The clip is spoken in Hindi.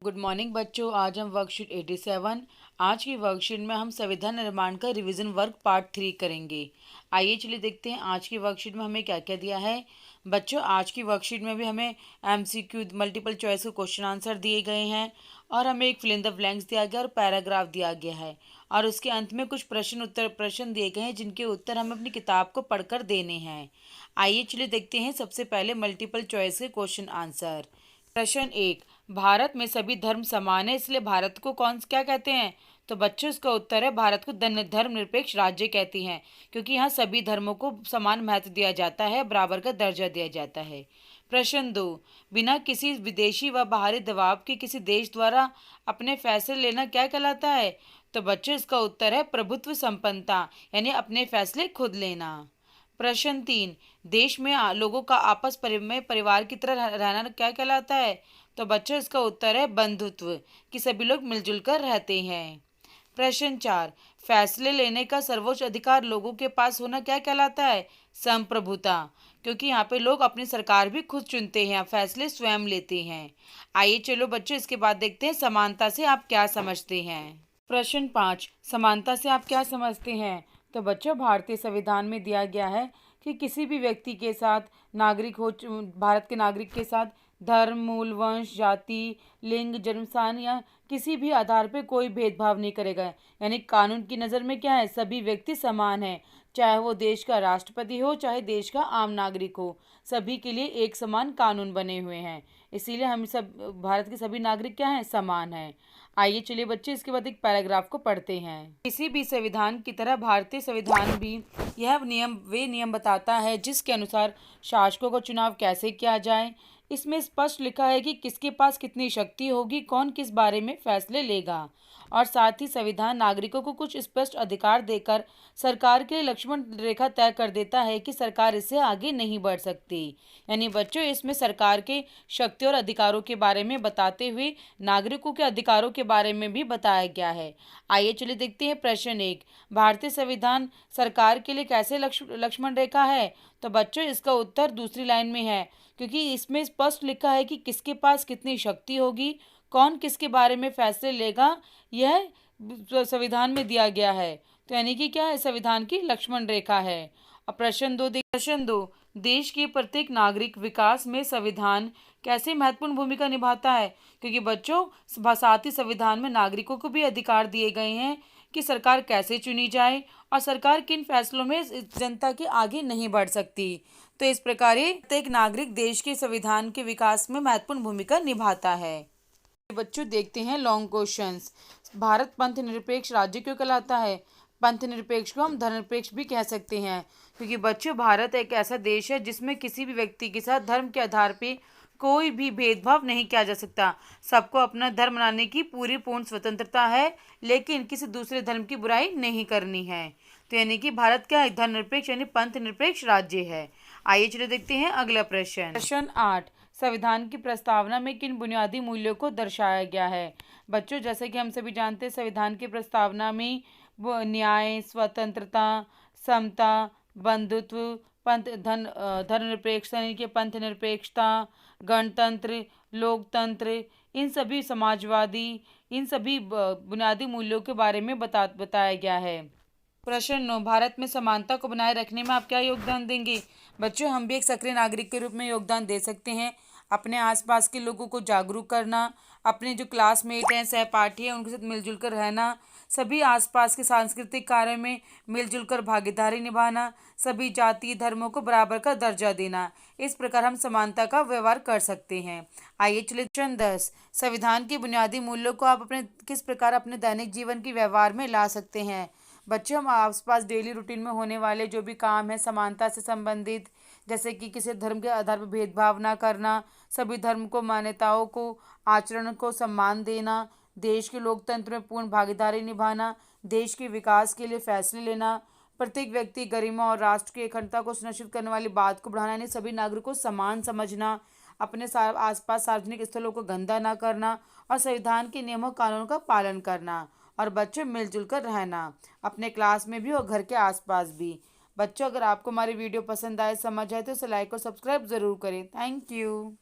गुड मॉर्निंग बच्चों। आज हम वर्कशीट 87 आज की वर्कशीट में हम संविधान निर्माण का रिवीजन वर्क पार्ट 3 करेंगे। आइए चलिए देखते हैं आज की वर्कशीट में हमें क्या क्या दिया है। बच्चों आज की वर्कशीट में भी हमें एमसीक्यू मल्टीपल चॉइस के क्वेश्चन आंसर दिए गए हैं और हमें एक फिल इन द ब्लैंक्स दिया गया और पैराग्राफ दिया गया है और उसके अंत में कुछ प्रश्न दिए गए हैं जिनके उत्तर हमें अपनी किताब को पढ़कर देने हैं। आइए चलिए देखते हैं सबसे पहले मल्टीपल चॉइस के क्वेश्चन आंसर। प्रश्न 1, भारत में सभी धर्म समान है इसलिए भारत को कौन क्या कहते हैं। तो बच्चों इसका उत्तर है भारत को धर्मनिरपेक्ष राज्य कहती हैं क्योंकि यहाँ सभी धर्मों को समान महत्व दिया जाता है, बराबर का दर्जा दिया जाता है। प्रश्न 2, बिना किसी विदेशी व बाहरी दबाव के किसी देश द्वारा अपने फैसले लेना क्या कहलाता है। तो बच्चों इसका उत्तर है प्रभुत्व संपन्नता, यानी अपने फैसले खुद लेना। प्रश्न 3, देश में लोगों का आपस में परिवार की तरह रहना क्या कहलाता है। तो बच्चों इसका उत्तर है बंधुत्व, कि सभी लोग मिलजुल कर रहते हैं। प्रश्न 4, फैसले लेने का सर्वोच्च अधिकार लोगों के पास होना क्या कहलाता है। संप्रभुता, क्योंकि यहाँ पे लोग अपनी सरकार भी खुद चुनते हैं, फैसले स्वयं लेते हैं। आइए चलो बच्चों इसके बाद देखते हैं समानता से आप क्या समझते हैं। प्रश्न 5, समानता से आप क्या समझते हैं। तो बच्चों भारतीय संविधान में दिया गया है कि किसी भी व्यक्ति के साथ भारत के नागरिक के साथ धर्म, मूल, वंश, जाति, लिंग, जन्मस्थान या किसी भी आधार पर कोई भेदभाव नहीं करेगा। यानी कानून की नज़र में क्या है, सभी व्यक्ति समान हैं, चाहे वो देश का राष्ट्रपति हो चाहे देश का आम नागरिक हो, सभी के लिए एक समान कानून बने हुए हैं। इसीलिए हम सब भारत के सभी नागरिक क्या हैं, समान हैं। आइए चलिए बच्चे इसके बाद एक पैराग्राफ को पढ़ते हैं। किसी भी संविधान की तरह भारतीय संविधान भी यह नियम बताता है जिसके अनुसार शासकों का चुनाव कैसे किया जाए। इसमें स्पष्ट लिखा है कि किसके पास कितनी शक्ति होगी, कौन किस बारे में फैसले लेगा, और साथ ही संविधान नागरिकों को कुछ स्पष्ट अधिकार देकर सरकार के लिए लक्ष्मण रेखा तय कर देता है कि सरकार इससे आगे नहीं बढ़ सकती। यानी बच्चों इसमें सरकार के शक्ति और अधिकारों के बारे में बताते हुए नागरिकों के अधिकारों के बारे में भी बताया गया है। आइए चलिए देखते हैं प्रश्न 1, भारतीय संविधान सरकार के लिए कैसे लक्ष्मण रेखा है। तो बच्चों इसका उत्तर दूसरी लाइन में है, क्योंकि इसमें स्पष्ट लिखा है कि किसके पास कितनी शक्ति होगी, कौन किसके बारे में फैसले लेगा, यह संविधान में दिया गया है। तो यानी कि क्या है, संविधान की लक्ष्मण रेखा है। अब प्रश्न 2, देश के प्रत्येक नागरिक विकास में संविधान कैसे महत्वपूर्ण भूमिका निभाता है। क्योंकि बच्चों साथ ही संविधान में नागरिकों को भी अधिकार दिए गए हैं कि सरकार कैसे चुनी जाए और सरकार किन फैसलों में जनता के आगे नहीं बढ़ सकती। तो इस प्रकार प्रत्येक नागरिक देश के संविधान के विकास में महत्वपूर्ण भूमिका निभाता है। बच्चों देखते हैं लॉन्ग क्वेश्चंस। भारत पंथ निरपेक्ष राज्य क्यों कहलाता है। पंथ निरपेक्ष को हम धर्मनिरपेक्ष भी कह सकते हैं, क्योंकि बच्चों भारत एक ऐसा देश है जिसमें किसी भी व्यक्ति के साथ धर्म के आधार पे कोई भी भेदभाव नहीं किया जा सकता। सबको अपना धर्म मनाने की पूर्ण स्वतंत्रता है, लेकिन किसी दूसरे धर्म की बुराई नहीं करनी है। तो यानी कि भारत क्या है, धर्मनिरपेक्ष यानी पंथ निरपेक्ष राज्य है। आइए चलिए देखते हैं अगला प्रश्न। प्रश्न 8, संविधान की प्रस्तावना में किन बुनियादी मूल्यों को दर्शाया गया है। बच्चों जैसे कि हम सभी जानते हैं संविधान की प्रस्तावना में न्याय, स्वतंत्रता, समता, बंधुत्व, धर्मनिरपेक्षता यानी कि पंथ निरपेक्षता, गणतंत्र, लोकतंत्र, इन सभी समाजवादी, इन सभी बुनियादी मूल्यों के बारे में बताया गया है। प्रश्न 9, भारत में समानता को बनाए रखने में आप क्या योगदान देंगे। बच्चों हम भी एक सक्रिय नागरिक के रूप में योगदान दे सकते हैं। अपने आसपास के लोगों को जागरूक करना, अपने जो क्लासमेट हैं, सहपाठी हैं, उनके साथ मिलजुल कर रहना, सभी आसपास के सांस्कृतिक कार्य में मिलजुल कर भागीदारी निभाना, सभी जाति धर्मों को बराबर का दर्जा देना, इस प्रकार हम समानता का व्यवहार कर सकते हैं। आइए चलिए प्रश्न 10, संविधान के बुनियादी मूल्यों को आप किस प्रकार अपने दैनिक जीवन के व्यवहार में ला सकते हैं। बच्चों हम आसपास डेली रूटीन में होने वाले जो भी काम है समानता से संबंधित, जैसे कि किसी धर्म के आधार पर भेदभाव ना करना, सभी धर्म को मान्यताओं को आचरण को सम्मान देना, देश के लोकतंत्र में पूर्ण भागीदारी निभाना, देश के विकास के लिए फैसले लेना, प्रत्येक व्यक्ति गरिमा और राष्ट्र की अखंडता को सुनिश्चित करने वाली बात को बढ़ाना, यानी सभी नागरिकों को समान समझना, अपने आसपास सार्वजनिक स्थलों को गंदा ना करना और संविधान के नियमों कानून का पालन करना, और बच्चों मिलजुल कर रहना अपने क्लास में भी और घर के आसपास भी। बच्चों अगर आपको हमारी वीडियो पसंद आए, समझ आए तो इसे लाइक और सब्सक्राइब ज़रूर करें। Thank you.